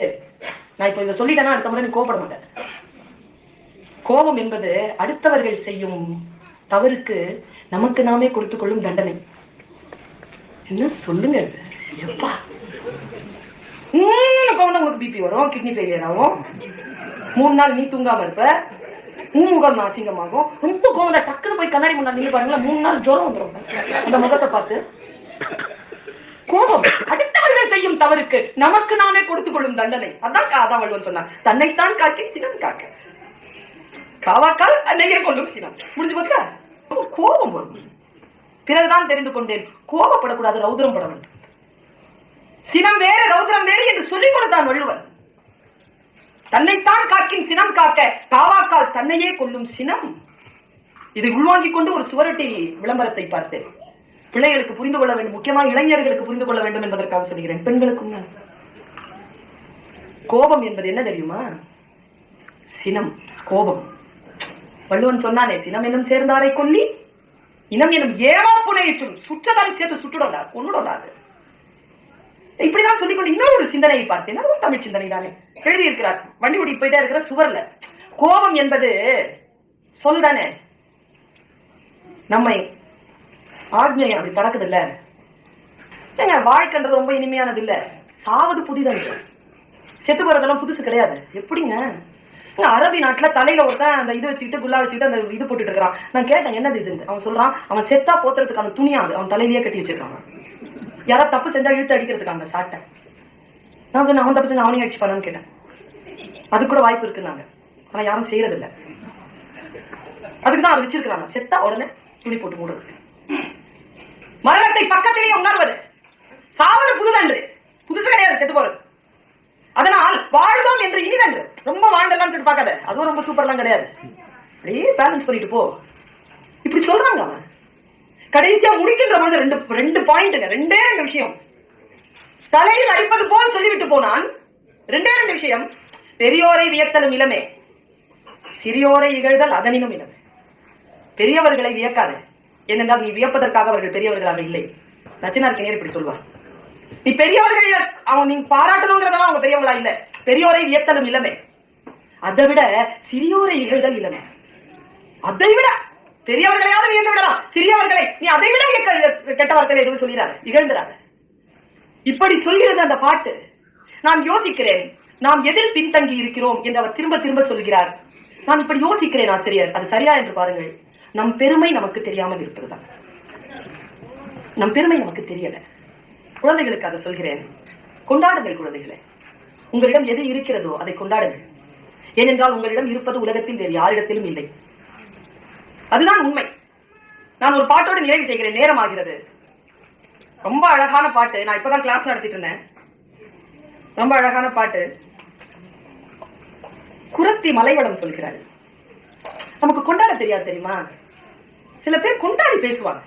நான் இப்ப இதை சொல்லிட்டேன்னா அடுத்த முறை நீ கோபப்பட மாட்டேன். கோபம் என்பது அடுத்தவர்கள் செய்யும் தவறுக்கு நமக்கு நாமே கொடுத்துக் கொள்ளும் தண்டனை. என்ன சொல்லுங்க எப்பா, உனக்கு பிபி வரும், கிட்னி ஃபெயிலியர் ஆகும், 3 நாள் நீ தூங்காம இருப்ப, முகம் அசிங்கமாகும். ரொம்ப கோவம் டக்குன்னு போய் கண்ணாடி முன்னாடி நீங்க பாருங்களா, 3 நாள் ஜுரம் வந்துடும் அந்த முகத்தை பார்த்து. கோபம் அடுத்தவர்கள் செய்யும் தவறுக்கு நமக்கு நாமே கொடுத்துக் கொள்ளும் தண்டனை. அதான் காதாவள்வன் சொன்னார், தன்னைத்தான் காக்க சினம் காக்க, காவாக்கால் தன்னையே கொள்ளும் சினம். முடிஞ்சு போச்சா? கோபம் வரும். பிறகுதான் தெரிந்து கொண்டேன், கோபப்படக்கூடாது, ரௌத்ரம் பட வேண்டும். சினம் வேறு ரௌத்ரம் வேறு என்று சொல்லிக் கொடுத்தான் வள்ளுவன். தன்னைத்தான் காக்கின் சினம் காக்க, காவாக்கால் தன்னையே கொள்ளும் சினம். இதை உள்வாங்கிக் கொண்டு ஒரு சுவரொட்டி விளம்பரத்தை பார்த்தேன். பிள்ளைகளுக்கு புரிந்து கொள்ள வேண்டும், முக்கியமாக இளைஞர்களுக்கு புரிந்து கொள்ள வேண்டும் என்பதற்காக சொல்கிறேன். பெண்களுக்கும் கோபம் என்பது என்ன தெரியுமா? சினம், கோபம். வள்ளுவன் சொன்னானே, சினம் என்னும் சேர்ந்தாரை கொல்லி இனம் என்னும் ஏமாப்புனையும் சுற்றதாரி சேர்த்து சுட்டுடாது, கொண்டுடாது. இப்படிதான் சொல்லிக்கொண்டு இன்னொரு சிந்தனையை பார்த்தேன். அதுவும் தமிழ் சிந்தனை தானே. எழுதியிருக்கிறார், வண்டி ஓடி போயிட்டே இருக்கிற சுவர்ல. கோபம் என்பது சொல் தானே, நம்மை ஆக்ஞை அப்படி பறக்குது இல்ல. வாழ்க்கைன்றது ரொம்ப இனிமையானது இல்ல, சாவது புதிதன்று. செத்து போறதெல்லாம் புதுசு கிடையாது. எப்படிங்க? அரபி நாட்டுல தலையில ஒருத்தன் அந்த இது வச்சுக்கிட்டு குல்லா வச்சுக்கிட்டு அந்த இது போட்டுட்டு இருக்கிறான். நான் கேட்டேன் என்னது இது? அவன் சொல்றான், அவன் செத்தா போத்துறதுக்கான துணியாது அவன் தலையிலேயே கட்டி வச்சிருக்காங்க. யாராவது தப்பு செஞ்சா இழுத்து அடிக்கிறதுக்காங்க சாட்டை. நான் சொன்னேன், அவன் தப்பு செஞ்சா அவனையும் அடிச்சுப்பானு கேட்டேன். அது கூட வாய்ப்பு இருக்குன்னாங்க. ஆனா யாரும் செய்யறது இல்ல. அதுக்குதான் அதை வச்சிருக்கிறாங்க, செத்தா உடனே துணி போட்டு மூடுறது. மரணத்தை பக்கத்திலேயே உணர்வது. சாவது புதுதன்று, புதுசு கிடையாது செத்து போறது. அதனால் வாழ்வோம் என்று இனிதன்று. ரொம்ப வாழ்ந்தெல்லாம் சொல்லி பார்க்காத, அதுவும் ரொம்ப சூப்பர்லாம் கிடையாது. அப்படியே பேலன்ஸ் பண்ணிட்டு போ. இப்படி சொல்றாங்க. அவன் கடைசியா முடிக்கின்ற பொழுது ரெண்டு பாயிண்ட்ங்க, 2 விஷயம். தலையில் அடிப்பது போல் சொல்லிவிட்டு போனான். 2 விஷயம். பெரியோரை வியத்தலும் இளமே, சிறியோரை இகழ்தல் அதனினும் இளமே. பெரியவர்களை வியக்காது, ஏனென்றால் நீ வியப்பதற்காக அவர்கள் பெரியவர்களாக இல்லை. நச்சினார் நேர் இப்படி சொல்வார், நீ பெரியவர்கள் அவன் நீ பாராட்டணுங்கிறதெல்லாம் அவங்க பெரியவங்களா இல்ல. பெரியோரை வியத்தலும் இளமே, அதை விட சிறியோரை இகழ்தல் இளமே. அதை விட பெரியவர்களையாவது வியந்து விடலாம், சிறியவர்களை நீ அதை விட கெட்ட வார்த்தையில எதுவும் சொல்லிடாத, இகழ்ந்துடாத. இப்படி சொல்கிறது அந்த பாட்டு. நான் யோசிக்கிறேன், நாம் எதில் பின்தங்கி இருக்கிறோம் என்று அவர் திரும்ப திரும்ப சொல்கிறார். நான் இப்படி யோசிக்கிறேன் ஆசிரியர், அது சரியா என்று பாருங்கள். நம் பெருமை நமக்கு தெரியாமல் இருப்பதுதான். நம் பெருமை நமக்கு தெரியல. குழந்தைகளுக்கு அதை சொல்கிறேன், கொண்டாடுங்கள் குழந்தைகளே. உங்களிடம் எது இருக்கிறதோ அதை கொண்டாடுங்கள். ஏனென்றால் உங்களிடம் இருப்பது உலகத்தில் வேறு யாரிடத்திலும் இல்லை. அதுதான் உண்மை. நான் ஒரு பாட்டோடு நிறைவு செய்கிறேன், நேரம் ஆகிறது. ரொம்ப அழகான பாட்டு. நான் இப்பதான் கிளாஸ் நடத்திட்டு இருந்தேன். ரொம்ப அழகான பாட்டு. குரத்தி மலைவளம் சொல்கிறாரு. நமக்கு கொண்டாட தெரியாது தெரியுமா? சில பேர் கொண்டாடி பேசுவாங்க.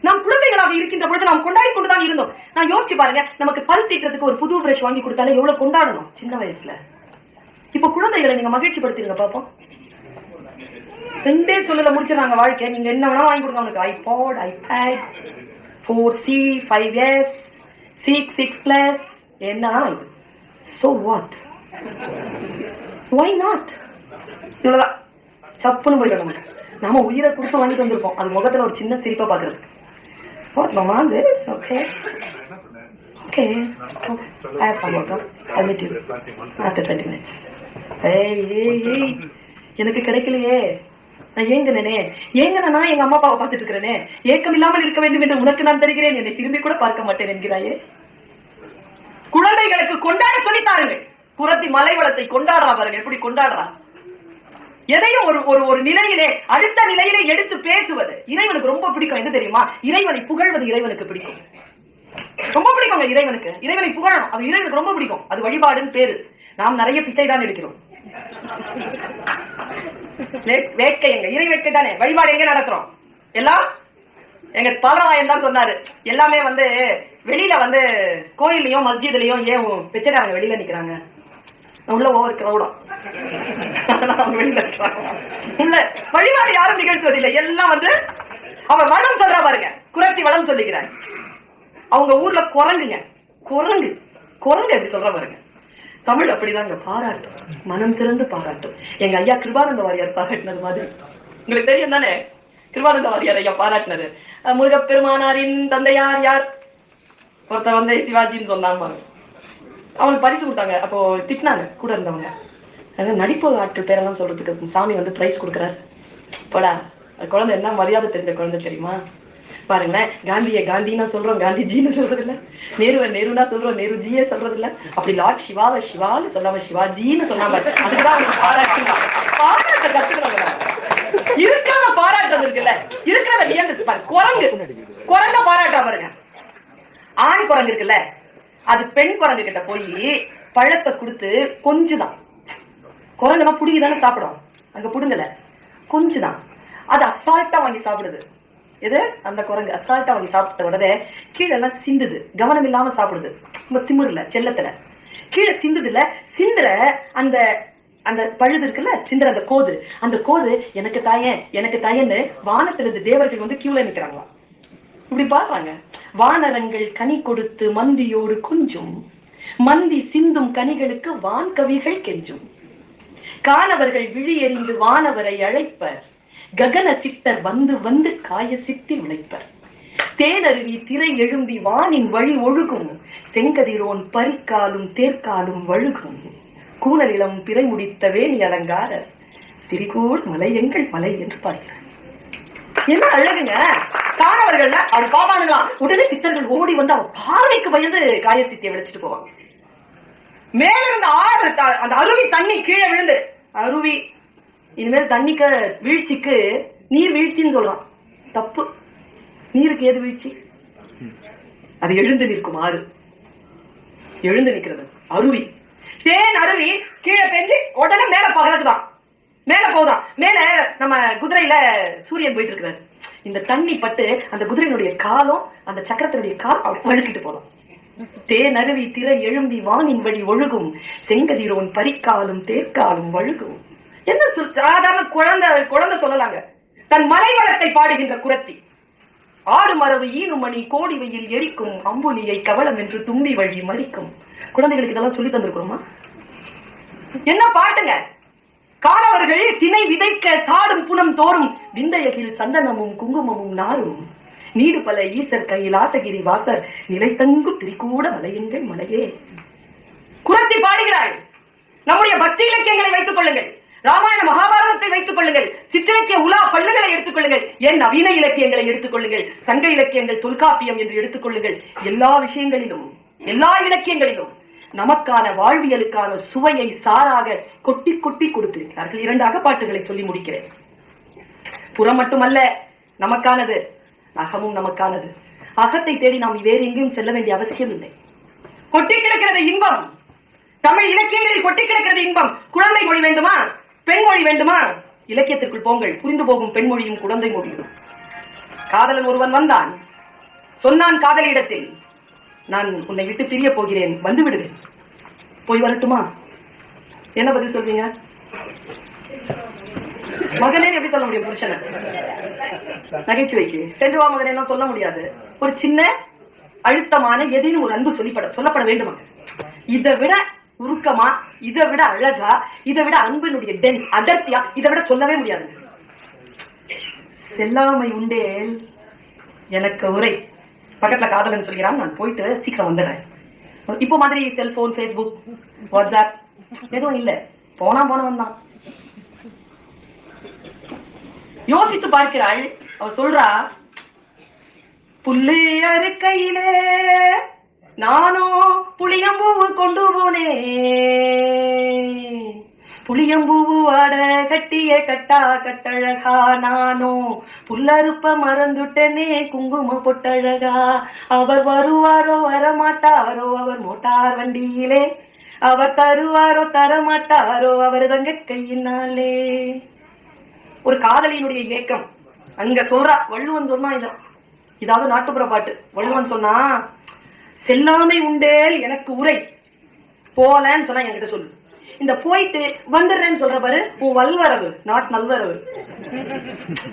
நாம் குழந்தைகளாக இருக்கின்ற பொழுது நாம் கொண்டாடி கொண்டுதான் இருந்தோம். நான் யோசிச்சு பாருங்க, நமக்கு பல் தீட்டுறதுக்கு ஒரு புது பிரஷ் வாங்கி கொடுத்தாலே எவ்வளவு கொண்டாடணும் சின்ன வயசுல. இப்ப குழந்தைகளை நீங்க மகிழ்ச்சி படுத்திருங்க பாப்போம். 2 சொல்லல முடிச்சிடறாங்க வாழ்க்கை. நீங்க என்ன வேணா வாங்கி கொடுங்க அவனுக்கு. ஐபாட், ஐபேட், 4C, 5S, 6+, என்ன இது? So what? Why not? இவ்வளவுதான். சப்புன்னு போயிடும். நாம உயிரை கொடுத்து வாங்கிட்டு வந்திருப்போம். அது முகத்துல ஒரு சின்ன சிரிப்பை பாக்குறது. What mama this? Okay. Okay. I have some water. I'll meet you after 20 minutes. Hey. எனக்கு கிடைக்கலையே, நான் ஏங்கனே ஏங்கனா எங்க அம்மா அப்பாவை பார்த்துட்டு இருக்கிறேனே. ஏக்கம் இல்லாமல் இருக்க வேண்டும் என்று உனக்கு நான் தருகிறேன், என்னை திரும்பி கூட பார்க்க மாட்டேன் என்கிறாயே. குழந்தைகளுக்கு கொண்டாட சொல்லி தாருங்கள். குரத்தி மலைவளத்தை கொண்டாடுறா பாருங்க, எப்படி கொண்டாடுறா. எதையும் ஒரு நிலையிலே அடுத்த நிலையிலே எடுத்து பேசுவது இறைவனுக்கு ரொம்ப பிடிக்கும். என்ன தெரியுமா? இறைவனை புகழ்வது இறைவனுக்கு பிடிக்கும், ரொம்ப பிடிக்கும். இறைவனுக்கு இறைவனை புகழணும், அது இறைவனுக்கு ரொம்ப பிடிக்கும். அது வழிபாடுன்னு பேரு. நாம் நிறைய பிச்சை தான் எடுக்கிறோம். வேட்கை எங்க இறை வேட்கை தானே. வழிபாடு எங்க நடத்துறோம்? எல்லாம் எங்க பாலராயன் தான் சொன்னாரு. எல்லாமே வெளியில கோயிலையும் மஸ்ஜித்லயும் ஏன் பிச்சைக்காரங்க வெளியில நிக்கிறாங்க? உள்ள ஓவர் கிரௌடம். உள்ள வழிபாடு யாரும் நிகழ்த்துவதில்லை. எல்லாம் அவர் வளம் சொல்ற பாருங்க, குரத்தி வளம் சொல்லிக்கிறார். அவங்க ஊர்ல குரங்குங்க, குரங்கு எப்படி சொல்ற பாருங்க. தமிழ் அப்படிதாங்க, பாராட்டும், மனம் திறந்து பாராட்டும். எங்க ஐயா கிருபானந்த வாரியார் பாராட்டினது மாதிரி. உங்களுக்கு தெரியும் தானே கிருபானந்த வாரியார் ஐயா பாராட்டினது. முருகப்பெருமானாரின் தந்தையார் யார்? ஒருத்தன் வந்து சிவாஜின்னு சொன்னாங்க. அவனுக்கு பரிசு கொடுத்தாங்க. அப்போ திட்டினாங்க கூட இருந்தவங்க. நடிப்பு ஆட்கள் பேரெல்லாம் சொல்றதுக்கு சாமி வந்து பிரைஸ் கொடுக்குறாரு. போடா, குழந்தை என்ன மரியாதை தெரிஞ்ச குழந்தை தெரியுமா? பாருங்களேன், காந்தியை காந்தின்னா சொல்றோம், காந்திஜின்னு சொல்றது இல்ல. நேருவை நேருனா சொல்றோம், நேருஜியே சொல்றது இல்ல. அப்படி லார்ட் சிவாவை சிவான்னு சொல்லாம சிவாஜின்னு சொன்னாம அதுக்குதான் அவங்களுக்கு பாராட்ட கத்துக்கிறாங்க. இருக்கிறத பாராட்டுறது இருக்குல்ல, இருக்கிறத வியந்து குரங்கு குரங்க பாராட்டா பாருங்க. ஆண் குரங்கு இருக்குல்ல, அது பெண் குரங்கு கிட்ட போய் பழத்தை கொடுத்து கொஞ்சுதான். குரங்குனா புடுங்கிதானே சாப்பிடும், அங்க புடுங்கல, கொஞ்சுதான். அது அசால்ட்டா வாங்கி சாப்பிடுது. எது? அந்த குரங்கு அசால்ட்டா வாங்கி சாப்பிட்ட உடனே கீழே எல்லாம் சிந்துது. கவனம் இல்லாம சாப்பிடுது, ரொம்ப திமிர்ல செல்லத்துல. கீழே சிந்துது இல்ல, சிந்துற அந்த அந்த பழுது இருக்குல்ல, சிந்துற அந்த கோது, அந்த கோது எனக்கு தாயன் எனக்கு தாயன்னு வானத்திலிருந்து தேவர்கள் வந்து கியூல நிக்கிறாங்களாம். இப்படி பாடுறாங்க. வானரங்கள் கனி கொடுத்து மந்தியோடு கொஞ்சும், மந்தி சிந்தும் கனிகளுக்கு வான் கவிகள் கெஞ்சும். காணவர்கள் விழி எறிந்து வானவரை அழைப்பர், ககன சித்தர் வந்து வந்து காய சித்தி உழைப்பர். தேனருவி திரை எழும்பி வானின் வழி ஒழுகும், செங்கதிரோன் பரிக்காலும் தேர்க்காலும் வழுகும். கூணலிலம் பிறை முடித்த வேணி அலங்காரர், சிறிகூர் மலை எங்கள் மலை என்று பாடுகிறார். என்ன அழகுங்க! காணவர்கள் அவர் பாபானுங்களாம். உடனே சித்தர்கள் ஓடி வந்து அவர் பார்வைக்கு பயந்து காய சித்தியை விளைச்சிட்டு போவாங்க. மேல இருந்த ஆறு அந்த அருவி தண்ணி கீழே விழுந்து, அருவி இனிமேல் தண்ணிக்கு வீழ்ச்சிக்கு நீர் வீழ்ச்சின்னு சொல்றான். தப்பு. நீருக்கு ஏது வீழ்ச்சி? அது எழுந்து நிற்கும் ஆறு, எழுந்து நிற்கிறது அருவி. தேன் அருவி கீழே பெஞ்சு உடனே மேல பகலத்துதான், மேல போதான். மேல நம்ம குதிரையில சூரியன் போயிட்டு இருக்கிறாரு. இந்த தண்ணி பட்டு அந்த குதிரையினுடைய காலம், அந்த சக்கரத்தினுடைய கால் அப்படி வழுக்கிட்டு போதும். தேன் அருவி திரை எழும்பி வானின் வழி ஒழுகும், செங்கதிரோன் பரிக்காலும் தேர்க்காலும் வழுகும். என்ன சாதாரண குழந்தை சொல்லலாங்க. தன் மலை வளத்தை பாடுகின்ற குரத்தி. ஆடு மரபு ஈனுமணி கோடி வெயில் எரிக்கும், அம்புலியை கவலம் என்று தும்பி வழி மறிக்கும். குழந்தைகளுக்கு இதெல்லாம் சொல்லி தந்திருக்கிறோமா? என்ன பாட்டுங்க! காணவர்கள் திணை விதைக்க சாடும் புனம் தோறும், விந்தையகில் சந்தனமும் குங்குமமும் நாரும். நீடு பல ஈசர் கையில் ஆசகிரி வாசர், நிலைத்தங்கு திரிகூட மலையெங்கள் மலையே. குரத்தி பாடுகிறாள். நம்முடைய பக்தி இலக்கியங்களை வைத்துக் கொள்ளுங்கள், ராமாயண மகாபாரதத்தை வைத்துக் கொள்ளுங்கள், சிற்றிலக்கிய உலா பல்லுகளை எடுத்துக் கொள்ளுங்கள், என் நவீன இலக்கியங்களை எடுத்துக் கொள்ளுங்கள், சங்க இலக்கியங்கள், தொல்காப்பியம் என்று எடுத்துக் கொள்ளுங்கள். எல்லா விஷயங்களிலும், எல்லா இலக்கியங்களிலும் நமக்கான வாழ்வியலுக்கான சுவையை சாராக கொட்டி கொட்டி கொடுத்திருக்கிறார்கள். 2 அகப்பாட்டுகளை சொல்லி முடிக்கிறேன். புறம் மட்டுமல்ல நமக்கானது, அகமும் நமக்கானது. அகத்தை தேடி நாம் வேறு எங்கேயும் செல்ல வேண்டிய அவசியம் இல்லை. கொட்டி கிடக்கிறது இன்பம். தமிழ் இலக்கியங்களில் கொட்டி கிடக்கிறது இன்பம். குழந்தை மொழி வேண்டுமா? பெண் மொழி வேண்டுமா? இலக்கியத்திற்குள் போங்கள், புரிந்து போகும் பெண்மொழியும் குழந்தை மொழியும். காதலன் ஒருவன் வந்தான், சொன்னான் காதலியிடத்தில், நான் உன்னை விட்டு பிரிய போகிறேன், வந்து விடுவேன், போய் வரட்டுமா? என்ன பதில் சொல்வீங்க? மகனே எப்படி சொல்ல முடியும்? புருஷனை நகைச்சுவைக்கு சென்று வா மகனே எல்லாம் சொல்ல முடியாது. ஒரு சின்ன அழுத்தமான எதையும் ஒரு அன்பு சொல்லப்பட வேண்டுமா? இதை விட உருக்கமா, இதை விட அழகா, இதை விட அன்பினுடைய டென்ஸ் அடர்த்தியா இதை விட சொல்லவே முடியாது. செல்லாமை உண்டேல் எனக்கு உரை. பக்கத்துல காதலன் சொல்கிறான், நான் போயிட்டு சீக்கிரம் வந்துடுறேன். இப்போ மாதிரி செல்போன், பேஸ்புக், வாட்ஸ்அப் எதுவும் இல்ல. போனவன் தான். யோசித்து பார்க்கிறாள். அவ சொல்றா, புல்லு அறுக்கையிலே நானும் புளியம்பூவு கொண்டு போனேன், புளியம்பூவு ஆட கட்டிய கட்டா கட்டழகா, நானும் புல்லறுப்ப மறந்துட்டனே குங்கும பொட்டழகா. அவர் வருவாரோ வரமாட்டாரோ அவர் மோட்டார் வண்டியிலே, அவர் தருவாரோ தரமாட்டாரோ அவர் தங்க கையினாலே. ஒரு காதலியினுடைய இயக்கம் அங்க சொல்றா. வள்ளுவன் சொன்னா இதாவது நாட்டுப்புற பாட்டு. வள்ளுவன் சொன்னா, செல்லாமை உண்டேல் எனக்கு உரை, போலன்னு சொன்னா என்கிட்ட சொல்லு. இந்த போயிட்டு வந்துடுறேன்னு சொல்ற பாரு, உன் வல்வரவு, நாட் நல்வரவு.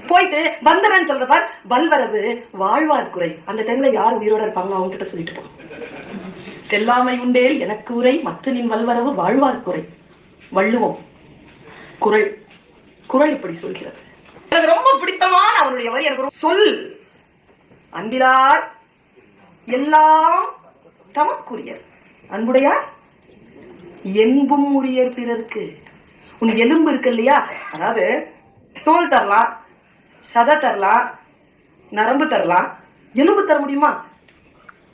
போயிட்டு வந்துடுறேன்னு சொல்ற பாரு, வல்வரவு வாழ்வார் குறை. அந்த டைம்ல யார் உயிரோட இருப்பாங்க அவங்க கிட்ட சொல்லிட்டு போ. செல்லாமை உண்டேல் எனக்கு உரை மற்ற நின் வல்வரவு வாழ்வார் குறை. வள்ளுவம் குறள். குறள் இப்படி சொல்கிறது. எனக்கு ரொம்ப பிடித்தமான அவனுடைய வரி. எனக்கு சொல் அன்பிலார் எல்லாம் தமக்குரியர், அன்புடையார் என்பும் உரியர் பிறர்க்கு. உன் எலும்பு இருக்கு இல்லையா, அதாவது தோல் தரலாம், சதை தரலாம், நரம்பு தரலாம், எலும்பு தர முடியுமா?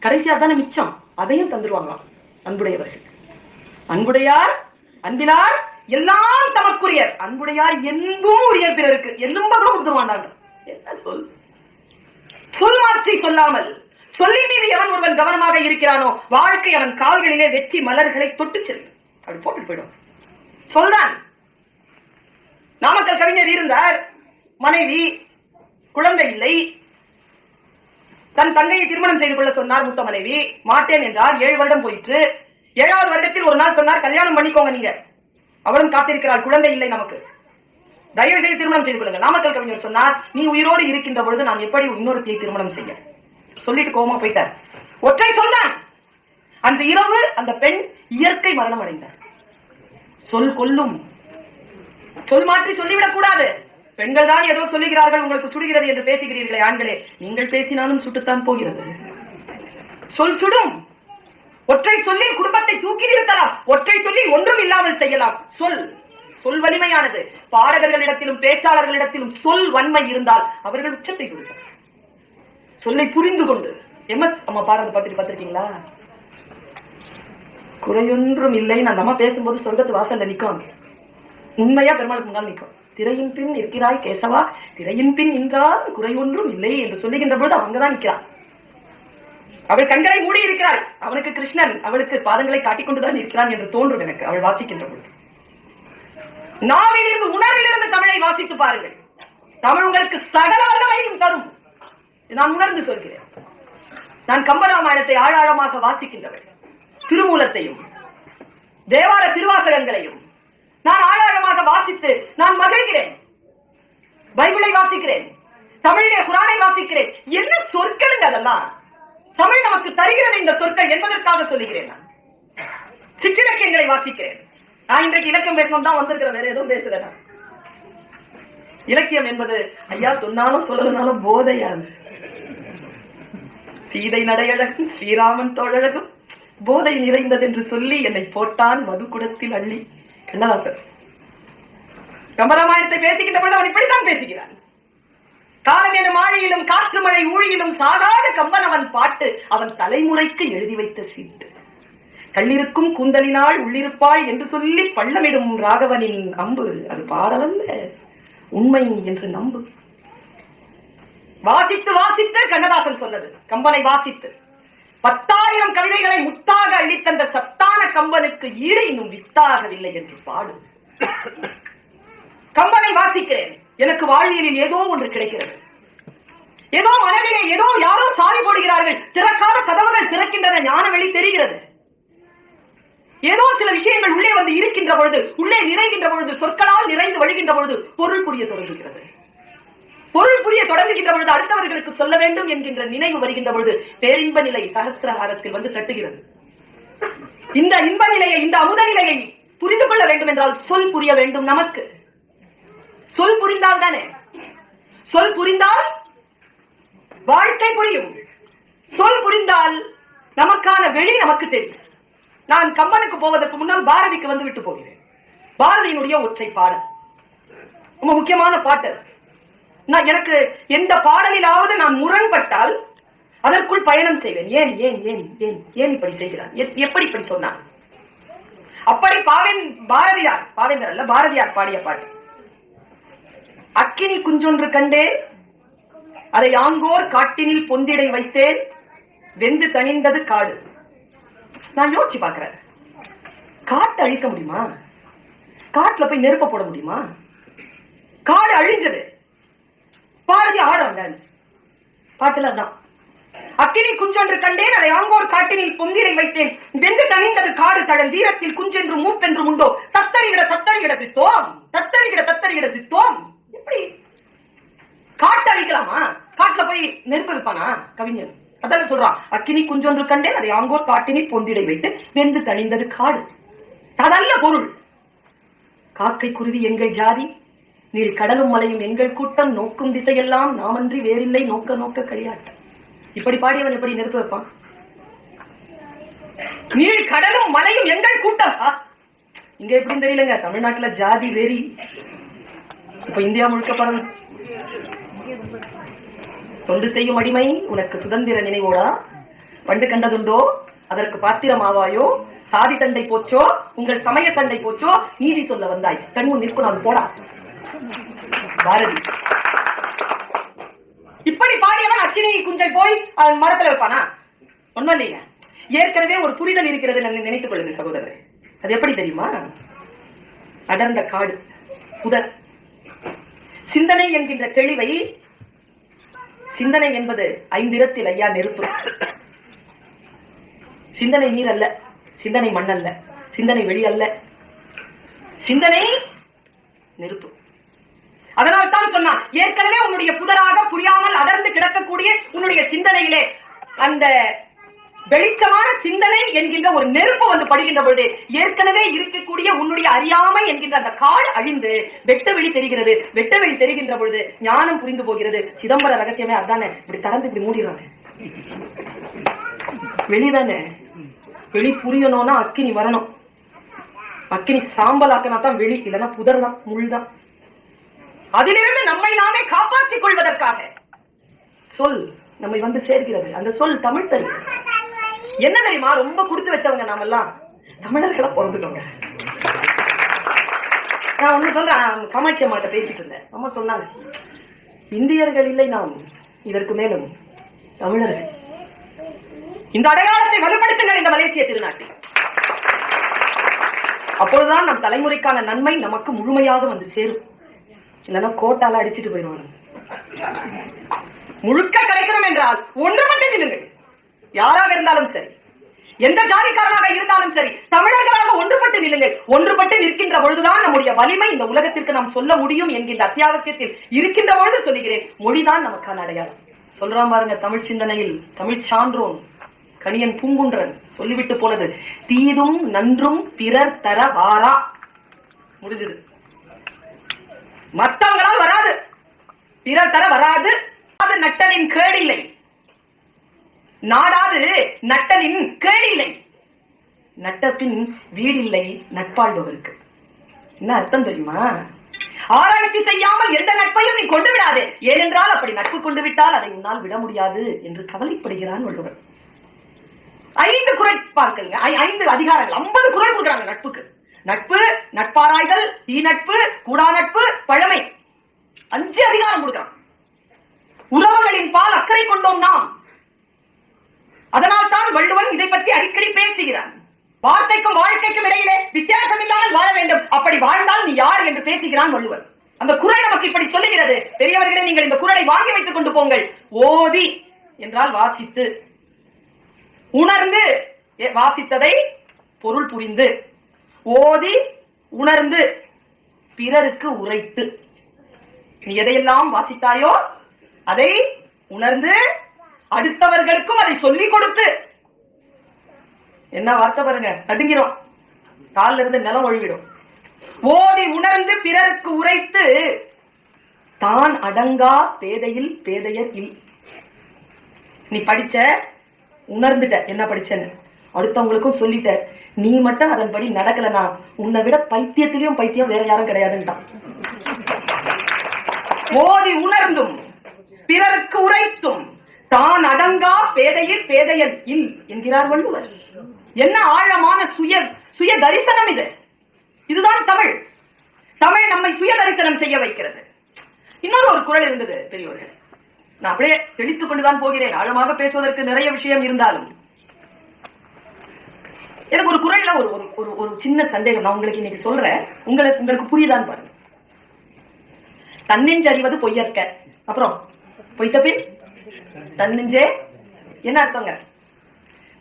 கடைசியா தானே மிச்சம், அதையும் தந்துருவாங்களாம் அன்புடையவர்கள். அன்புடையார் அன்பிலார் எல்லாம் தமக்குரியர், அன்புடையார் என்பும் உரியர் பிறருக்கு. எலும்பாக கொடுத்துருவாண்டாங்க. என்ன சொல்? சொல் மாற்றி சொல்லாமல் சொல்லின் மீது எவன் ஒருவன் கவனமாக இருக்கிறானோ வாழ்க்கை அவன் கால்களிலே வெற்றி மலர்களை தொட்டு செல்லும். அப்படி போட்டு போயிடும். சொல்தான். நாமக்கல் கவிஞர் இருந்தார், மனைவி, குழந்தை இல்லை. தன் தங்கையை திருமணம் செய்து கொள்ள சொன்னார். மூத்த மனைவி மாட்டேன் என்றார். 7 வருடம் போயிற்று. 7வது வருடத்தில் ஒரு நாள் சொன்னார், கல்யாணம் பண்ணிக்கோங்க நீங்க. அவளும் காத்திருக்கிறாள், குழந்தை இல்லை நமக்கு, தயவு செய்து திருமணம் செய்து கொள்ளுங்க. நாமக்கல் கவிஞர் சொன்னார், நீ உயிரோடு இருக்கின்ற பொழுது நான் எப்படி இன்னொருத்தியை திருமணம் செய்ய? சொல்லிட்டு கோமா போயிட்டார். ஒற்றை சொல்தான். அன்று இரவு அந்த பெண் இயற்கை மரணம் அடைந்தார். சொல் கொல்லும். சொல் மாற்றி சொல்லிவிடக் கூடாது. பெண்கள் தான் ஏதோ சொல்லுகிறார்கள், உங்களுக்கு சுடுகிறது என்று பேசுகிறீர்களே ஆண்களே, நீங்கள் பேசினாலும் சுட்டுத்தான் போகிறது. சொல் சுடும். ஒற்றை சொல்லில் குடும்பத்தை தூக்கி நிறுத்தலாம், ஒற்றை சொல்லில் ஒன்றும் இல்லாமல் செய்யலாம். சொல் சொல் வலிமையானது. பாடகர்களிடத்திலும் பேச்சாளர்களிடத்திலும் சொல் வன்மை இருந்தால் அவர்கள் உச்சத்தை கொடுப்பார். சொல்லை புரிந்து கொண்டு. MS அம்மா பாடுறது பார்த்திருக்கீங்களா? குறையொன்றும் இல்லை. நான் அம்மா பேசும்போது சொர்க்கத்து வாசல்ல நிற்கும். உண்மையா பெருமாளுக்கு முன்னால் நிற்கும். திரையின் பின் இருக்கிறாய் கேசவா, திரையின் பின் நின்றால் குறையொன்றும் இல்லை என்று சொல்லுகின்ற பொழுது அங்கதான் நிற்கிறான். அவள் கண்களை மூடி இருக்கிறாள். அவனுக்கு கிருஷ்ணன் அவளுக்கு பாதங்களை காட்டிக்கொண்டுதான் இருக்கிறான் என்று தோன்றும் எனக்கு அவள் வாசிக்கின்ற பொழுது. நாவிலிருந்து உணர்விலிருந்து தமிழை வாசித்து பாருங்கள். தமிழ் உங்களுக்கு சகல வல்லமையும் தரும். நான் உணர்ந்து சொல்கிறேன். நான் கம்பராமாயணத்தை ஆழாழமாக வாசிக்கின்றவள். திருமூலத்தையும் தேவார திருவாசகங்களையும் நான் ஆழாழமாக வாசித்து நான் மகிழ்கிறேன். பைபிளை வாசிக்கிறேன், தமிழிலே குரானை வாசிக்கிறேன். என்ன சொற்களுங்க அதெல்லாம்? தமிழ் நமக்கு தருகிறது இந்த சொற்கள் என்பதற்காக சொல்லுகிறேன். நான் சிற்றிலக்கியங்களை வாசிக்கிறேன். நான் இன்றைக்கு இலக்கியம் பேசணும் தான் வந்திருக்கிறேன், வேற எதுவும் பேசுறேன். இலக்கியம் என்பது ஐயா சொன்னாலும் சொல்லனாலும் போதையாது. சீதை நடையழகும் ஸ்ரீராமன் தோழழகும் போதை நிறைந்தது என்று சொல்லி என்னை போட்டான் மதுக்குடத்தில் அள்ளி. கண்ணதாசன் கம்பராமாயணத்தை பேசுகின்ற பொழுது அவன் இப்படித்தான் பேசுகிறான். காலம் எனும் ஆழியிலும் காற்று மழை ஊழியிலும் சாகாத கம்பன் அவன் பாட்டு, அவன் தலைமுறைக்கு எழுதி வைத்த சீட்டு. கள்ளிருக்கும் கூந்தலினால் உள்ளிருப்பாள் என்று சொல்லி பள்ளமிடும் ராகவனின் அம்பு அது பாடலல்ல, உண்மை என்று நம்பு. வாசித்து வாசித்து கண்ணதாசன் சொன்னது. கம்பனை வாசித்து 10,000 கவிதைகளை முத்தாக அள்ளித்தந்த சத்தான கம்பனுக்கு ஈடு இன்னும் வித்தாகவில்லை என்று பாடு. கம்பனை வாசிக்கிறேன். எனக்கு வாழ்வியலில் ஏதோ ஒன்று கிடைக்கிறது. ஏதோ மனதிலே ஏதோ யாரோ சாவி போடுகிறார்கள், திறக்காத கதவுகள் திறக்கின்றன, ஞான வெளி தெரிகிறது. ஏதோ சில விஷயங்கள் உள்ளே வந்து இருக்கின்ற பொழுது, உள்ளே நிறைகின்ற பொழுது, சொற்களால் நிறைந்து வழிகின்ற பொழுது பொருள் புரிய தொடங்குகிறது. பொருள் புரிய தொடங்குகின்ற பொழுது அடுத்தவர்களுக்கு சொல்ல வேண்டும் என்கின்ற நினைவு வருகின்ற பொழுது பேரின்ப நிலை சகஸ்ரஹாரத்தில் வந்து தட்டுகிறது. இந்த இன்ப நிலையை, இந்த அமுத நிலையை புரிந்து கொள்ள வேண்டும் என்றால் சொல் புரிய வேண்டும். நமக்கு சொல் புரிந்தால் தானே, சொல் புரிந்தால் வாழ்க்கை புரியும். சொல் புரிந்தால் நமக்கான வெளி நமக்கு தெரியும். நான் கம்பனுக்கு போவதற்கு முன்னால் பாரதிக்கு வந்து விட்டு போகிறேன். பாரதியினுடைய ஒற்றை பாடல் ரொம்ப முக்கியமான பாட்டு. நான் எனக்கு எந்த பாடலிலாவது நான் முரண்பட்டால் அதற்குள் பயணம் செய்வேன். ஏன் ஏன் ஏன் ஏன் ஏன் இப்படி செய்கிறான், எப்படி இப்படி சொன்னான்? அப்படி பாவேந்தர் அல்ல பாரதியார் பாடிய பாட்டு. அக்கினி குஞ்சொன்று கண்டே அதை ஆங்கோர் காட்டினில் பொந்திடை வைத்தேன், வெந்து தணிந்தது காடு. நான் யோசிச்சு பாக்குறேன், காட்டை அழிக்க முடியுமா? காட்டுல போய் நெருப்ப போட முடியுமா? காடு அழிஞ்சது. பாரதி ஆடம் டான்ஸ் பாட்டுல தான். அக்கினி குஞ்சொன்று கண்டேன் அதை ஆங்கோர் காட்டினில் பொந்திடை வைத்தேன், வெந்து தணிந்தது காடு தழல் வீரத்தில் குஞ்சென்று மூப்பென்று உண்டோ, தத்தரிகிட தத்தரிகிட தித்தோம், தத்தரிகிட தத்தரிகிட தித்தோம். எப்படி காட்டு அழிக்கலாமா? காட்டுல போய் நெருப்பு இருப்பானா கவிஞர்? அதான சொல்றான், அக்கினி குஞ்சொன்று கண்டேன் அதை ஆங்கோர் காட்டினி பொந்திடை வைத்து வெந்து தணிந்தது காடு. அதல்ல பொருள். காக்கை குருவி எங்கள் ஜாதி, நீர் கடலும் மலையும் எங்கள் கூட்டம், நோக்கும் திசையெல்லாம் நாமன்றி வேறில்லை நோக்க நோக்க களியாட்டம். இப்படி பாடியவன் எப்படி நெருப்பு வைப்பான்? நீர் கடலும் மலையும் எங்கள் கூட்டம். இங்க எப்படின்னு தெரியலங்க, தமிழ்நாட்டுல ஜாதி வெறி இப்ப இந்தியா முழுக்க பரவு. தொண்டு செய்யும் அடிமை உனக்கு சுதந்திர நினைவோடா, பண்டு கண்டதுண்டோ அதற்கு பாத்திரமாவாயோ, சாதி சண்டை போச்சோ உங்கள் சமய சண்டை போச்சோ, நீதி சொல்ல வந்தாய் கண்முன் நிற்கும் அது போடா. பாரதி இப்படி பாடியவன் அக்கினி குஞ்சை போய் மரத்துல வைப்பானா? ஒண்ணும் இல்லைங்க. ஏற்கனவே ஒரு புரிதல் இருக்கிறது நினைத்துக் கொள்ளுங்க சகோதரர். அது எப்படி தெரியுமா? அடர்ந்த காடு, புதர், சிந்தனை என்கின்ற தெளிவை, சிந்தனை என்பது ஐந்திரத்தில் ஐயா நெருப்பு. சிந்தனை நீர் அல்ல, சிந்தனை மண் அல்ல, சிந்தனை வெளி அல்ல, சிந்தனை நெருப்பு. அதனால் தான் சொன்னான், ஏற்கனவே உன்னுடைய புதராக புரியாமல் அடர்ந்து கிடக்கக்கூடிய உன்னுடைய சிந்தனையிலே அந்த வெளிச்சமான சிந்தனை என்கின்ற ஒரு நெருப்பு வந்து படுகின்ற பொழுது, ஏற்கனவே இருக்கக்கூடிய உன்னுடைய அறியாமை என்கின்ற அந்த காடு அழிந்து வெட்ட வெளி தெரிகிறது. வெட்ட வெளி தெரிகின்ற பொழுது ஞானம் புரிந்து போகிறது. சிதம்பர ரகசியமே அதானே. இப்படி திறந்து இப்படி மூடிடுறாங்க. வெளிதானே. வெளி புரியணும்னா அக்கினி வரணும். அக்கினி சாம்பலாக்கினா தான் வெளி, இல்லைன்னா புதர் தான், முள் தான். அதிலிருந்து நம்மை நாமே காப்பாற்றிக் கொள்வதற்காக சொல் நம்மை வந்து சேர்க்கிறது. அந்த சொல் தமிழ் தருகிறது. என்ன தெரியுமா? ரொம்ப கொடுத்து வச்சவங்க நாம எல்லாம் தமிழர்களா பிறந்துட்டோங்க. நான் ஒண்ணு சொல்றேன், காமாட்சி அம்மா பேசிட்டு இருந்தேன். அம்மா சொன்னாங்க, இந்தியர்கள் இல்லை நாம், இதற்கு மேலும் தமிழர்கள். இந்த அடையாளத்தை வலுப்படுத்துங்கள் இந்த மலேசிய திருநாட்டில். அப்பொழுதுதான் நம் தலைமுறைக்கான நன்மை நமக்கு முழுமையாக வந்து சேரும். இல்லைன்னா கோட்டால அடிச்சுட்டு போயிடுவாங்க. முழுக்க கிடைக்கணும் என்றால் ஒன்றுபட்டு நில்லுங்கள். யாராக இருந்தாலும் சரி, எந்த ஜாதிக்காரனாக இருந்தாலும் சரி, தமிழர்களாக ஒன்றுபட்டு நில்லுங்கள். ஒன்றுபட்டு நிற்கின்ற பொழுதுதான் நம்முடைய வலிமை இந்த உலகத்திற்கு நாம் சொல்ல முடியும் என்கின்ற அத்தியாவசியத்தில் இருக்கின்ற பொழுது சொல்லுகிறேன், மொழிதான் நமக்கான அடையாளம். சொல்றான் பாருங்க, தமிழ் சிந்தனையில் தமிழ் சான்றோன் கணியன் பூங்குன்றன் சொல்லிவிட்டு போனது, தீதும் நன்றும் பிறர் தர வாரா. முடிஞ்சது. மற்றவங்களால் வராது, பிறர் தர வராது. அது நட்டலின் கேடில்லை, நாடாது நட்டலின் கேடில்லை. நட்டப்பின் வீடில்லை நட்பாள்பவருக்கு. என்ன அர்த்தம் தெரியுமா? ஆராய்ச்சி செய்யாமல் எந்த நட்பையும் நீ கொண்டு விடாது. ஏனென்றால் அப்படி நட்பு கொண்டு விட்டால் அதை உன்னால் விட முடியாது என்று கவலைப்படுகிறான் வள்ளுவர். 5 குறைப்பாக்கள், 5 அதிகாரங்கள், 50 குறள் கொடுக்குறாங்க நட்புக்கு. நட்பு, நட்பாராய்தல், தீ நட்பு, கூடா நட்பு, பழமை, 5 அதிகாரம் கொடுக்கிறான். உறவுகளின் பால் அக்கறை கொண்டோம் நாம். அதனால் தான் வள்ளுவன் இதை பற்றி அடிக்கடி பேசுகிறான். வார்த்தைக்கும் வாழ்க்கைக்கும் இடையிலே வித்தியாசம் இல்லாமல் வாழ வேண்டும். அப்படி வாழ்ந்தால் நீ யார் என்று பேசுகிறான் வள்ளுவன். அந்த குறள் நமக்கு இப்படி சொல்லுகிறது. பெரியவர்களே, நீங்கள் இந்த குறளை வாங்கி வைத்துக் கொண்டு போங்கள். ஓதி என்றால் வாசித்து, உணர்ந்து, வாசித்ததை பொருள் புரிந்து, ஓதி உணர்ந்து, பிறருக்கு உரைத்து. நீ எதையெல்லாம் வாசித்தாயோ அதை உணர்ந்து அடுத்தவர்களுக்கும் அதை சொல்லிக் கொடுத்து. என்ன வார்த்தை பாருங்க, நடுங்கிறோம், காலில் இருந்து நிலம் ஒழுகிடும். ஓதி உணர்ந்து பிறருக்கு உரைத்து, தான் அடங்கா பேதையில் பேதையர் இல். நீ படிச்ச, உணர்ந்துட்ட என்ன படிச்சன்னு, அடுத்தவங்களுக்கும் சொல்லிட்ட. நீ மட்டும் அதன்படி நடக்கலனா உன்னை விட பைத்தியத்திலையும் பைத்தியம் வேற யாரும் கிடையாதுன்ட்டான். ஓதி உணர்ந்தும் பிறருக்கு உரைத்தும் தான் அடங்கா பேதையில் பேதையர் இல் என்கிறார் வள்ளுவர். என்ன ஆழமான சுய தரிசனம் இது. இதுதான் தமிழ். தமிழ் நம்மை சுய தரிசனம் செய்ய வைக்கிறது. இன்னொரு ஒரு குறள் இருந்தது பெரியவர்கள். நான் அப்படியே தெளித்துக் கொண்டுதான் போகிறேன். ஆழமாக பேசுவதற்கு நிறைய விஷயம் இருந்தாலும் எனக்கு ஒரு குறள்ல ஒரு சின்ன சந்தேகம். நான் உங்களுக்கு இன்னைக்கு சொல்றேன், உங்களுக்கு புரியுதான்னு பாருங்க. தன்னெஞ்சு அறிவது பொய்யற்க, அப்புறம் பொய்த்த பின் தன்னெஞ்சே. என்ன அர்த்தங்க?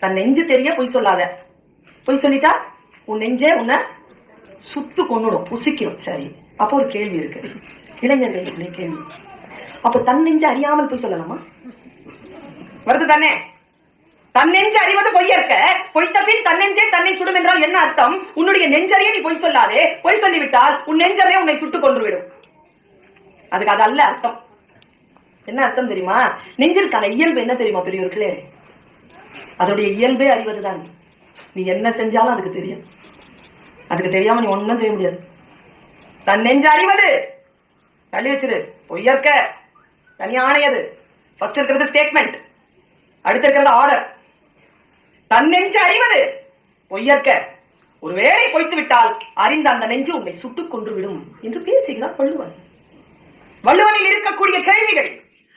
தன் நெஞ்சு தெரிய பொய் சொல்லாத. பொய் சொல்லிட்டா உன் நெஞ்சே உன்னை சுத்து கொண்டுடும், புசிக்கும். சரி, அப்போ ஒரு கேள்வி இருக்கு இளைஞர்கள் கேள்வி. அப்ப தன் நெஞ்சு அறியாமல் பொய் சொல்லலாமா? வருது தானே? தன் நெஞ்சு அறிவது பொய்யற்க, பொய்த்த பின் தன் நெஞ்சே தன்னை சுடும் என்றால் என்ன அர்த்தம்? உன்னுடைய நெஞ்சறிய நீ பொய் சொல்லாதே, பொய் சொல்லிவிட்டால் உன் நெஞ்சறிய உன்னை சுட்டுக் கொன்று விடும். அதுக்கு அது அல்ல அர்த்தம். என்ன அர்த்தம் தெரியுமா? நெஞ்சிற்கான இயல்பு என்ன தெரியுமா பெரியவர்களே? அதோடைய இயல்பே அறிவதுதான். நீ என்ன செஞ்சாலும் அதுக்கு தெரியும். அதுக்கு தெரியாம நீ ஒன்னும் செய்ய முடியாது. தன் நெஞ்சு அறிவது தள்ளி வச்சிரு. பொய்யற்க தனியானையது. ஃபர்ஸ்ட் இருக்கிறது ஸ்டேட்மெண்ட், அடுத்து இருக்கிறது ஆர்டர். தன் நெஞ்சு அறிவது பொய்யற்க, ஒருவேளை பொய்த்து விட்டால் அறிந்த அந்த நெஞ்சு உன்னை சுட்டுக் கொன்று விடும் என்று பேசுகிறார் வள்ளுவன். வள்ளுவனில் இருக்கக்கூடிய கேள்விகள்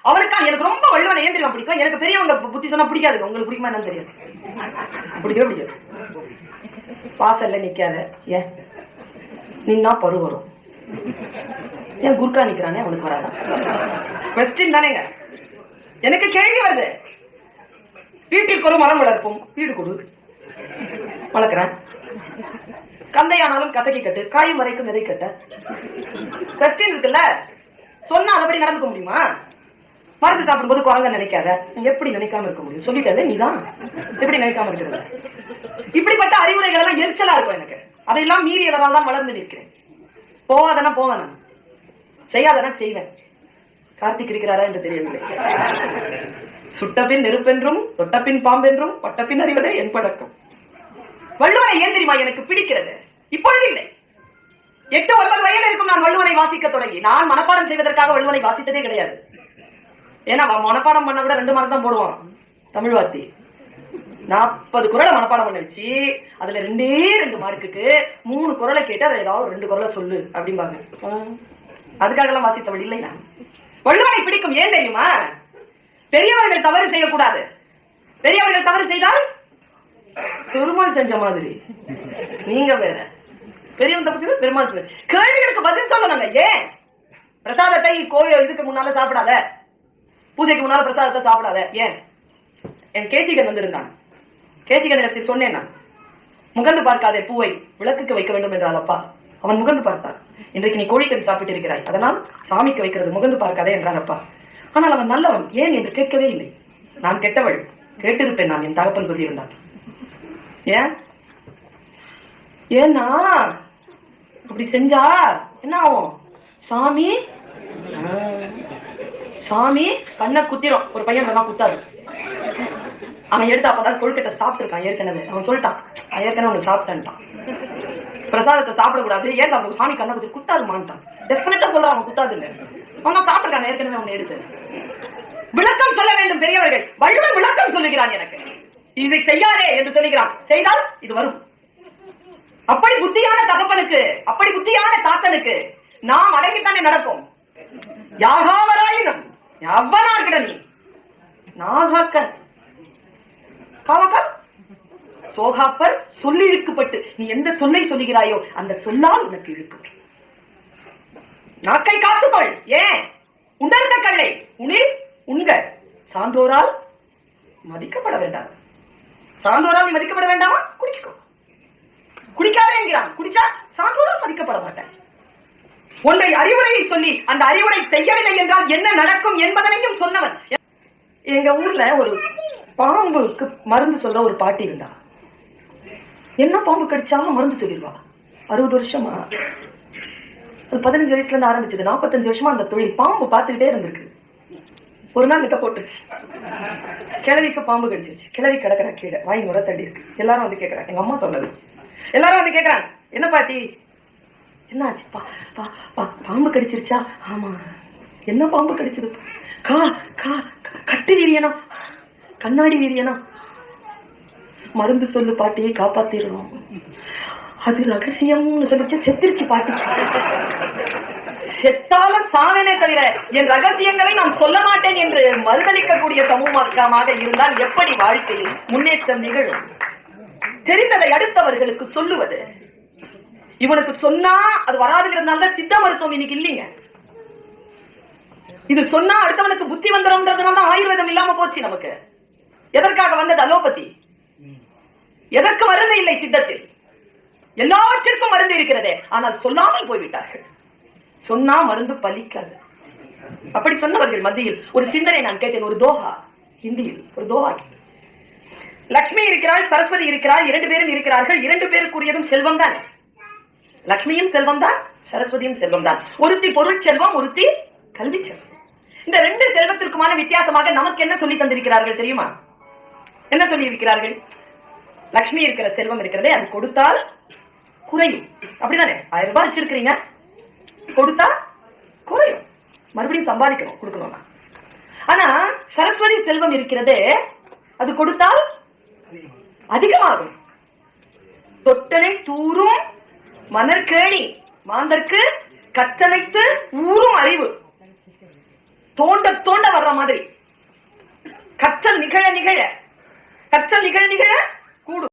அவருக்கா. எனக்கு ரொம்ப வள்ளுவனை ஏன் தெரியுமா பிடிக்கும்? எனக்கு பெரியவங்க புத்தி சொன்னா பிடிக்காது. உங்களுக்கு பிடிக்குமா என்னன்னு தெரியாது. பிடிக்கவே பிடிக்காது. வாசல்ல நிக்காத, ஏன் நின்னா பரு வரும். ஏன் குர்கா நிக்கிறானே அவனுக்கு வராதா? கொஸ்டின் தானேங்க. எனக்கு கேள்வி வருது. வீட்டிற்கு ஒரு மரம் வளர்ப்போம், வீடு கொடு, வளர்க்கிறேன். கந்தையானாலும் கசக்கி கட்டு, காயும் வரைக்கும் விதை கட்ட. கொஸ்டின் இருக்குல்ல, சொன்னா அதபடி நடந்துக்க முடியுமா? மருந்து சாப்பிடும் போது குரங்க நினைக்காத, எப்படி நினைக்காம இருக்க முடியும்? சொல்லிட்டது நீதான், எப்படி நினைக்காம இருக்கிறது? இப்படிப்பட்ட அறிவுரைகள் எல்லாம் எரிச்சலா இருக்கும் எனக்கு. அதையெல்லாம் மீறியதால் தான் வளர்ந்து நிற்கிறேன். போவாதனா போவேன், செய்யாதனா செய்வேன். கார்த்திக் இருக்கிறாரா என்று தெரியவில்லை. சுட்டபின் நெருப்பென்றும் தொட்டபின் பாம்பென்றும் பட்டபின் அறிவதே என் பழக்கம். வள்ளுவனை ஏன் தெரியுமா எனக்கு பிடிக்கிறது? இப்பொழுது இல்லை, 8-9 வயது இருக்கும் நான் வள்ளுவனை வாசிக்க தொடங்கி. நான் மனப்பாடம் செய்வதற்காக வள்ளுவனை வாசித்ததே கிடையாது. ஏன்னா மனப்பாடம் பண்ண விட 2 மார்க் தான் போடுவான் தமிழ் வாத்தி. 40 குறளை மனப்பாடம் பண்ண வச்சு அதுல 2 மார்க்குக்கு 3 குறளை கேட்டு அதை ஏதாவது 2 குறளை சொல்லு அப்படிம்பாங்க. அதுக்காக எல்லாம் வாசித்தவள் இல்லை நான். வள்ளுவனை பிடிக்கும் ஏன் தெரியுமா? பெரியவர்கள் தவறு செய்யக்கூடாது. பெரியவர்கள் தவறு செய்தால் பெருமாள் செஞ்ச மாதிரி நீங்க வேற. பெரியவன் தப்பு செய்த பெருமாள் செஞ்ச. கேள்விகளுக்கு பதில் சொல்லணுங்க. ஏன் பிரசாதத்தை கோயில் இதுக்கு முன்னால சாப்பிடாத, பூஜைக்கு முன்னால பிரசாதத்தை சாப்பிடாத? ஏன்? என் கேசிகன் வந்திருந்தான். கேசிகன் இடத்தில் சொன்னேன் நான், முகந்து பார்க்காதே பூவை விளக்குக்கு வைக்க வேண்டும் என்றால் அப்பா. அவன் முகந்து பார்த்தான். இன்றைக்கு நீ கோழிக்கறி சாப்பிட்டு இருக்கிறாய், அதனால் சாமிக்கு வைக்கிறது முகந்து பார்க்காதே என்றான் அப்பா. ஆனால் அவன் நல்லவன், ஏன் என்று கேட்கவே இல்லை. நான் கெட்டவள், கேட்டிருப்பேன் நான், என் தகப்பன் சொல்லியிருந்தான். ஏன்? ஏன்னா அப்படி செஞ்சா என்ன ஆகும்? சாமி சாமி கண்ணை குத்திரும். ஒரு பையன் நல்லா குத்தாது. அவன் எடுத்து அப்பதான் கொழுக்கட்டை சாப்பிட்டு இருக்கான் ஏற்கனவே. அவன் சொல்லிட்டான், ஏற்கனவே அவனுக்கு சாப்பிட்டான்ட்டான், பிரசாதத்தை சாப்பிடக்கூடாது. ஏன் சாப்பிட? சாமி கண்ணை குத்தி குத்தாதுமான்ட்டான். டெஃபினட்டா சொல்றான் அவன் குத்தாதுன்னு. அவன் சாப்பிட்டுருக்கான் ஏற்கனவே. அவனை எடுத்து விளக்கம் சொல்ல வேண்டும் பெரியவர்கள். வள்ளுவன் விளக்கம் சொல்லுகிறான் எனக்கு. இதை செய்யாதே என்று சொல்லுகிறான். செய்தால் இது வரும். அப்படி புத்தியான தகப்பனுக்கு, அப்படி புத்தியான தாத்தனுக்கு நாம் அடங்கித்தானே நடப்போம். யாகாவராயினும் எவ்வனார்கிட நீ நாகாக்க காவக்கர் சோகாப்பர் சொல்லி இழுக்கப்பட்டு நீ எந்த சொல்லை சொல்லுகிறாயோ அந்த சொல்லால் உனக்கு இழுக்கும். நாக்கை காத்துக்கொள். ஏன்? உணர்ந்த கல்லை உனில் உண்க. சான்றோரால் மதிக்கப்பட வேண்டாம். சான்றோரால் நீ மதிக்கப்பட வேண்டாமா? குடிச்சுக்கோ. குடிக்காதே என்கிறான். குடிச்சா சான்றோரால் மதிக்கப்பட மாட்டேன். ஒன்றை அறிவுரையை சொல்லி அந்த அறிவுரை செய்யவில்லை என்றால் என்ன நடக்கும் என்பதனையும் சொன்னவன். எங்க ஊர்ல ஒரு பாம்புக்கு மருந்து சொல்ற ஒரு பாட்டி இருந்தா. என்ன பாம்பு கடிச்சாலும் மருந்து சொல்லிடுவா. 60 வருஷமா, அது 15 வயசுல இருந்து ஆரம்பிச்சது. 45 வருஷமா அந்த தொழில். பாம்பு பார்த்துக்கிட்டே இருந்திருக்கு. ஒரு நாள் கிட்ட போட்டுருச்சு. கிழவிக்கு பாம்பு கடிச்சிருச்சு. கிழவி கிடக்குற கீழே வாய் முறை தள்ளி இருக்கு. எல்லாரும் வந்து கேட்கறாங்க. எங்க அம்மா சொன்னது. எல்லாரும் வந்து கேட்கறாங்க, என்ன பாட்டி என்ன ஆச்சு? பாம்பு கடிச்சிருச்சா? ஆமா. என்ன பாம்பு கடிச்சது? கட்டு வீரியனா, கண்ணாடி வீரியனா? மருந்து சொல்லு பாட்டியை காப்பாத்திடணும். அது ரகசியம்னு சொல்லிச்சு. செத்துருச்சு பாட்டி. செத்தால சாவனே தவிர என் ரகசியங்களை நான் சொல்ல மாட்டேன் என்று மறுதளிக்கக்கூடிய சமூகமாக இருந்தால் எப்படி வாழ்க்கையில் முன்னேற்றம் நிகழும்? தெரிந்ததை அடுத்தவர்களுக்கு சொல்லுவது. இவனுக்கு சொன்னா அது வராதுங்கிறதுனால சித்த மருத்துவம் இன்னைக்கு இல்லைங்க. இது சொன்னா அடுத்தவனுக்கு புத்தி வந்துடும்ன்றதுனால ஆயுர்வேதம் இல்லாம போச்சு நமக்கு. எதற்காக வந்தது அலோபதி? எதற்கு மருந்து இல்லை சித்தத்தில்? எல்லாவற்றிற்கும் மருந்து இருக்கிறதே, ஆனால் சொல்லாமல் போய்விட்டார்கள். சொன்னா மருந்து பலிக்காது. அப்படி சொன்னவர்கள் மத்தியில் ஒரு சிந்தனை நான் கேட்டேன். ஒரு தோஹா, ஹிந்தியில் ஒரு தோஹா. லக்ஷ்மி இருக்கிறாள், சரஸ்வதி இருக்கிறாள், 2 பேரும் இருக்கிறார்கள். 2 பேருக்குரியதும் செல்வம் தான். லக்ஷ்மியும் செல்வம் தான், சரஸ்வதியும் செல்வம் தான். ஒருத்தி பொருள் செல்வம், ஒருத்தி கல்வி செல்வம். இந்த 2 செல்வத்திற்குமான வித்தியாசமாக நமக்கு என்ன சொல்லி தந்திருக்கிறார்கள் தெரியுமா? என்ன சொல்லி இருக்கிறார்கள்? லக்ஷ்மி இருக்கிற செல்வம் இருக்கிறதே, அது கொடுத்தால் குறையும். அப்படிதானே? 1000 ரூபாய் வச்சிருக்கிறீங்க, கொடுத்தா குறையும், மறுபடியும் சம்பாதிக்கணும், கொடுக்கணும்னா. ஆனா சரஸ்வதி செல்வம் இருக்கிறதே, அது கொடுத்தால் அதிகமாகும். தொட்டனை தூரும் மணற்கேணி மாந்தர்க்கு கற்றனைத்து ஊரும் அறிவு. தோண்ட தோண்ட வர்ற மாதிரி கற்றல் நிகழ நிகழ, கற்றல் நிகழ நிகழ